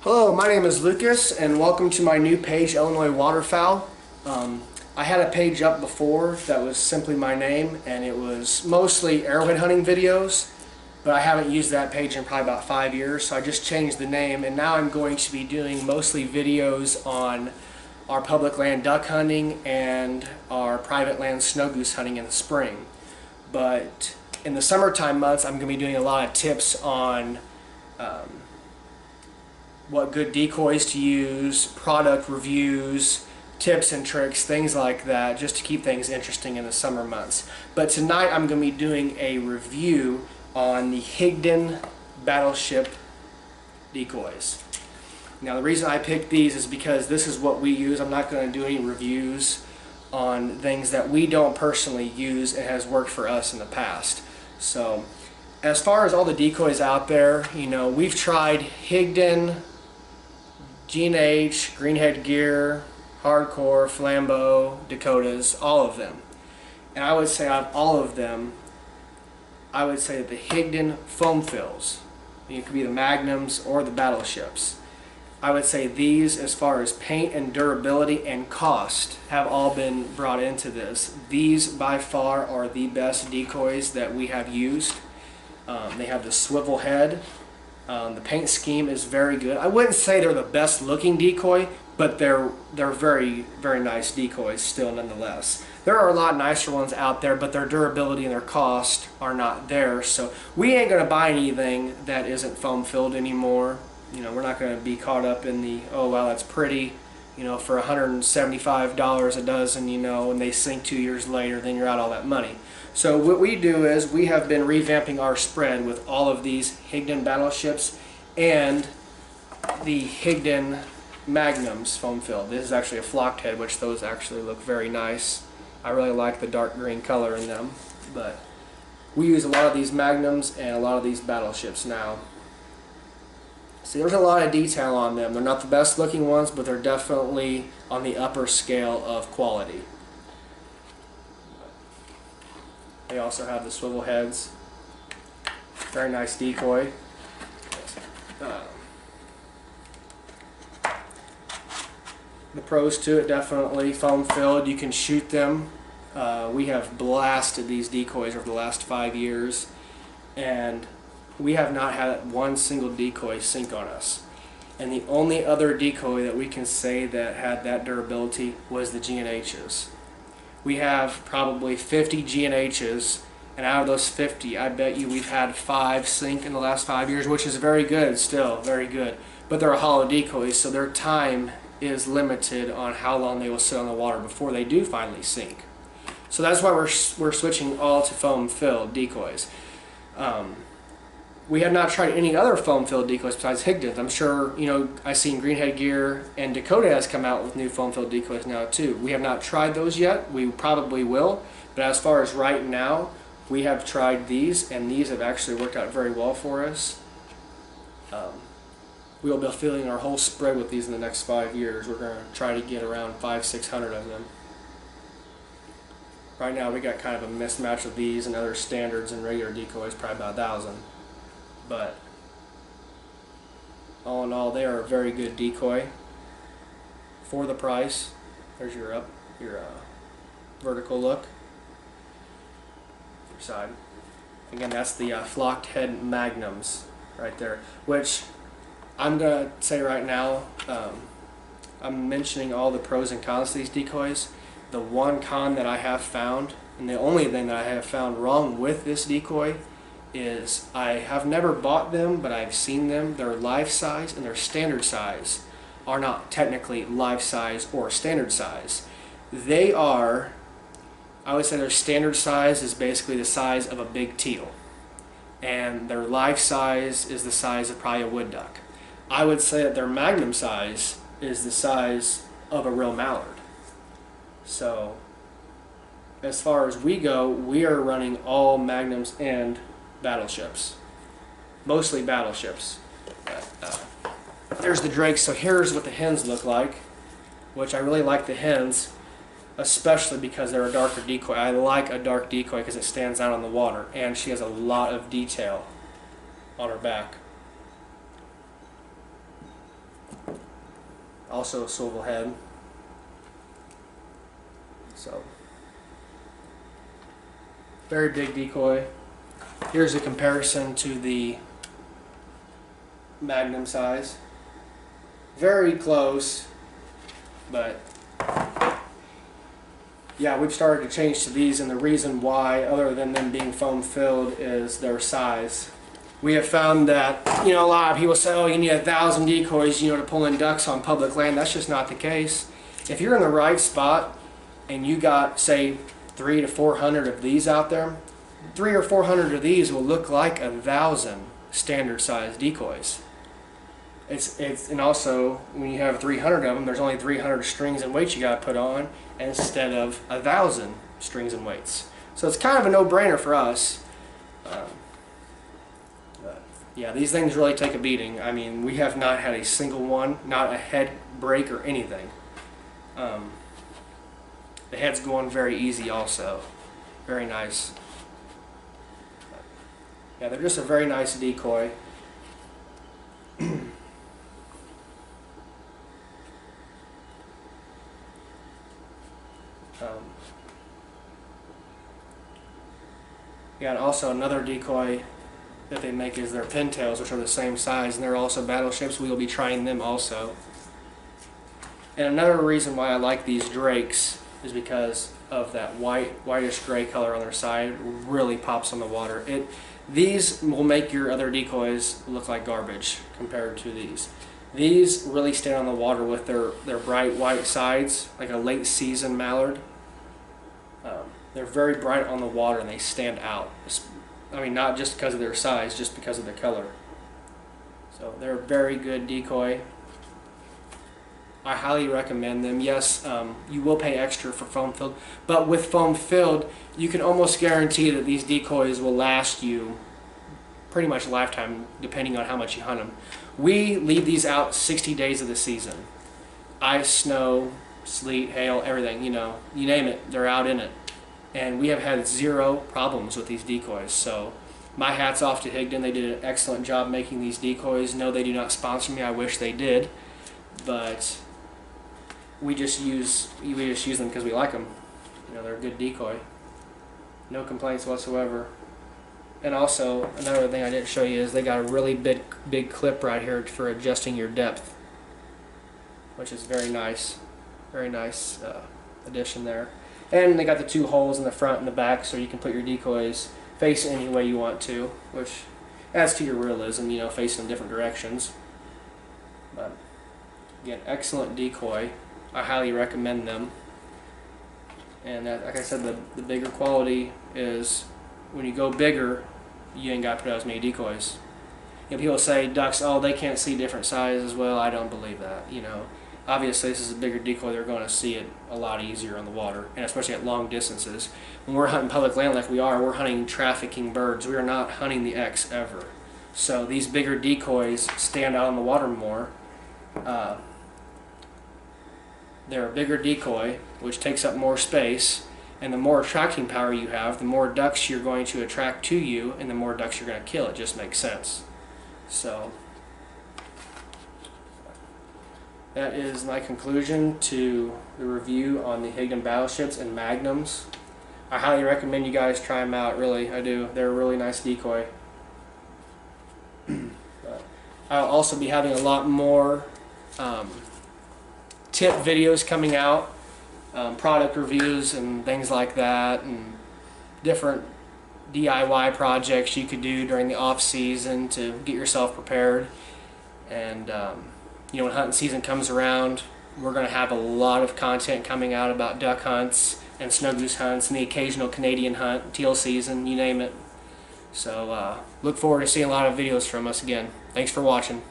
Hello, my name is Lucas and welcome to my new page, Illinois Waterfowl. I had a page up before that was simply my name and it was mostly arrowhead hunting videos, but I haven't used that page in probably about 5 years, so I just changed the name and now I'm going to be doing mostly videos on our public land duck hunting and our private land snow goose hunting in the spring. But in the summertime months I'm going to be doing a lot of tips on what good decoys to use, product reviews, tips and tricks, things like that, just to keep things interesting in the summer months. But tonight I'm going to be doing a review on the Higdon battleship decoys. Now the reason I picked these is because this is what we use. I'm not going to do any reviews on things that we don't personally use and has worked for us in the past. So as far as all the decoys out there, you know, we've tried Higdon, G&H, Greenhead Gear, Hardcore, Flambeau, Dakotas, all of them. And I would say out of all of them, I would say that the Higdon foam fills, it could be the Magnums or the battleships, I would say these, as far as paint and durability and cost, have all been brought into this. These by far are the best decoys that we have used. They have the swivel head. The paint scheme is very good. I wouldn't say they're the best looking decoy, but they're very, very nice decoys still nonetheless. There are a lot nicer ones out there, but their durability and their cost are not there. So we ain't going to buy anything that isn't foam filled anymore. You know, we're not going to be caught up in the, oh wow, that's pretty, you know, for $175 a dozen, you know, and they sink 2 years later, then you're out all that money. So what we do is we have been revamping our spread with all of these Higdon battleships and the Higdon Magnums foam filled. This is actually a flocked head, which those actually look very nice. I really like the dark green color in them, but we use a lot of these Magnums and a lot of these battleships now. See, there's a lot of detail on them. They're not the best looking ones, but they're definitely on the upper scale of quality. They also have the swivel heads. Very nice decoy. The pros to it, definitely foam filled. You can shoot them. We have blasted these decoys over the last 5 years, and we have not had one single decoy sink on us. And the only other decoy that we can say that had that durability was the G&H's. We have probably 50 G&H's, and out of those 50, I bet you we've had 5 sink in the last 5 years, which is very good, still very good. But they're hollow decoys, so their time is limited on how long they will sit on the water before they do finally sink. So that's why we're switching all to foam filled decoys. We have not tried any other foam filled decoys besides Higdon's. I'm sure, you know, I've seen Greenhead Gear and Dakota has come out with new foam filled decoys now too. We have not tried those yet. We probably will. But as far as right now, we have tried these, and these have actually worked out very well for us. We'll be filling our whole spread with these in the next 5 years. We're going to try to get around 500-600 of them. Right now we got kind of a mismatch of these and other standards and regular decoys, probably about 1,000. But all in all, they are a very good decoy for the price. There's your vertical look. Your side. Again, that's the flocked head Magnums right there, which I'm gonna say right now, I'm mentioning all the pros and cons to these decoys. The one con that I have found, and the only thing that I have found wrong with this decoy, is I have never bought them, but I've seen them. Their life size and their standard size are not technically life size or standard size. They are, I would say their standard size is basically the size of a big teal, and their life size is the size of probably a wood duck. I would say that their magnum size is the size of a real mallard. So as far as we go, we are running all magnums and battleships, mostly battleships. There's the drakes. So here's what the hens look like, which I really like the hens. especially because they're a darker decoy. I like a dark decoy because it stands out on the water, and she has a lot of detail on her back. Also a swivel head. So, very big decoy. Here's a comparison to the Magnum size. Very close, but yeah, we've started to change to these, and the reason why, other than them being foam filled, is their size. We have found that, a lot of people say, oh, you need 1,000 decoys, to pull in ducks on public land. That's just not the case. If you're in the right spot and you got, say, 300 to 400 of these out there, 300 or 400 of these will look like 1,000 standard size decoys. And also, when you have 300 of them, there's only 300 strings and weights you got to put on instead of 1,000 strings and weights. So it's kind of a no-brainer for us. Yeah, these things really take a beating. I mean, we have not had a single one, not a head break or anything. The head's going very easy also. Very nice. Yeah, they're just a very nice decoy. Yeah, and also another decoy that they make is their pintails, which are the same size, and they're also battleships. We will be trying them also. And another reason why I like these drakes is because of that whitish gray color on their side. It really pops on the water. These will make your other decoys look like garbage compared to these. These really stand on the water with their bright white sides, like a late season mallard. They're very bright on the water and they stand out. I mean, not just because of their size, just because of the color. So they're a very good decoy. I highly recommend them. Yes, you will pay extra for foam filled, but with foam filled, you can almost guarantee that these decoys will last you pretty much a lifetime, depending on how much you hunt them. We leave these out 60 days of the season. Ice, snow, sleet, hail, everything, you name it, they're out in it. And we have had zero problems with these decoys. So my hat's off to Higdon. They did an excellent job making these decoys. No, they do not sponsor me. I wish they did, but we just use them because we like them. They're a good decoy. No complaints whatsoever. And also, another thing I didn't show you is they got a really big clip right here for adjusting your depth, which is very nice. Very nice addition there. And they got the 2 holes in the front and the back, so you can put your decoys face any way you want to, which adds to your realism, facing in different directions. But again, excellent decoy. I highly recommend them. And like I said, the bigger quality is when you go bigger, you ain't got to put out as many decoys. People say ducks, oh, they can't see different sizes. Well, I don't believe that. Obviously, this is a bigger decoy. They're going to see it a lot easier on the water, and especially at long distances. When we're hunting public land like we are, we're hunting trafficking birds. We are not hunting the X ever. So these bigger decoys stand out on the water more. They're a bigger decoy, which takes up more space, and the more attracting power you have, the more ducks you're going to attract to you, and the more ducks you're going to kill. It just makes sense. So that is my conclusion to the review on the Higdon battleships and Magnums. I highly recommend you guys try them out, really, I do. They're a really nice decoy. I'll also be having a lot more tip videos coming out, product reviews and things like that, and different DIY projects you could do during the off season to get yourself prepared. And when hunting season comes around, we're going to have a lot of content coming out about duck hunts and snow goose hunts and the occasional Canadian hunt, teal season, you name it. So look forward to seeing a lot of videos from us again. Thanks for watching.